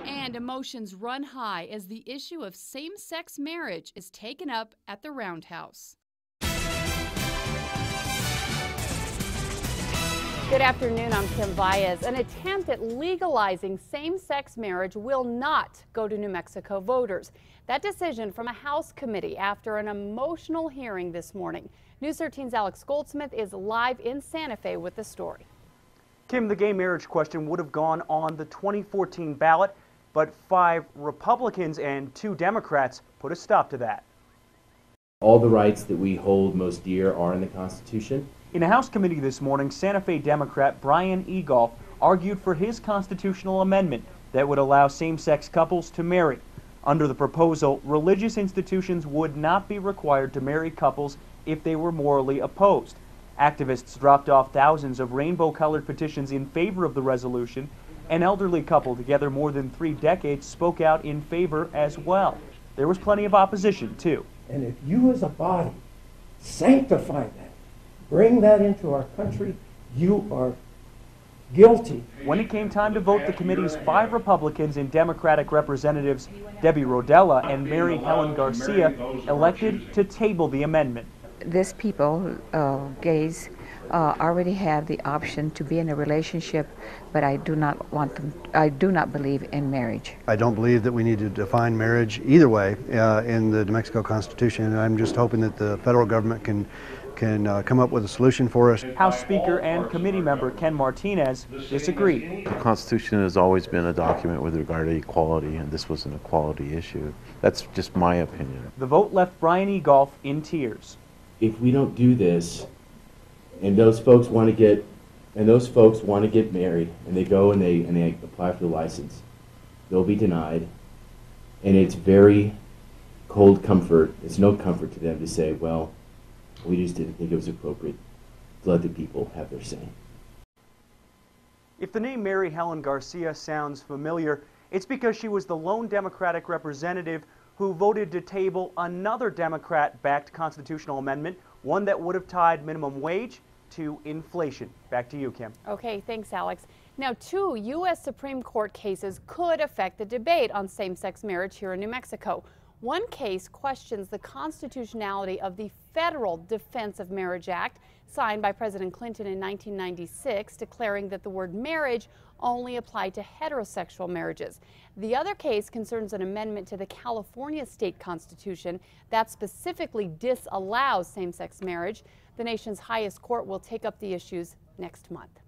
And emotions run high as the issue of same-sex marriage is taken up at the Roundhouse. Good afternoon, I'm Kim Baez. An attempt at legalizing same-sex marriage will not go to New Mexico voters. That decision from a House committee after an emotional hearing this morning. News 13's Alex Goldsmith is live in Santa Fe with the story. Kim, the gay marriage question would have gone on the 2014 ballot, but 5 Republicans and 2 Democrats put a stop to that. All the rights that we hold most dear are in the Constitution. In a House committee this morning, Santa Fe Democrat Brian Egolf argued for his constitutional amendment that would allow same-sex couples to marry. Under the proposal, religious institutions would not be required to marry couples if they were morally opposed. Activists dropped off thousands of rainbow-colored petitions in favor of the resolution. An elderly couple together more than 3 decades spoke out in favor as well. There was plenty of opposition, too. And if you as a body sanctify that, bring that into our country, you are guilty. When it came time to vote, the committee's 5 Republicans and Democratic representatives, Debbie Rodella and Mary Helen Garcia, elected to table the amendment. These people, gays, already have the option to be in a relationship, but I do not believe in marriage. I don't believe that we need to define marriage either way in the New Mexico Constitution, and I'm just hoping that the federal government can come up with a solution for us. House Speaker and committee member Ken Martinez disagreed. The Constitution has always been a document with regard to equality, and this was an equality issue. That's just my opinion. The vote left Brian Egolf in tears. If we don't do this, and those folks want to get married, and they go and they apply for the license, they'll be denied, and it's very cold comfort. It's no comfort to them to say, well, we just didn't think it was appropriate to let the people have their say. If the name Mary Helen Garcia sounds familiar, it's because she was the lone Democratic representative who voted to table another Democrat-backed constitutional amendment, one that would have tied minimum wage to inflation. Back to you, Kim. Okay, thanks, Alex. Now, 2 U.S. Supreme Court cases could affect the debate on same-sex marriage here in New Mexico. One case questions the constitutionality of the Federal Defense of Marriage Act, signed by President Clinton in 1996, declaring that the word marriage only applied to heterosexual marriages. The other case concerns an amendment to the California state constitution that specifically disallows same-sex marriage. The nation's highest court will take up the issues next month.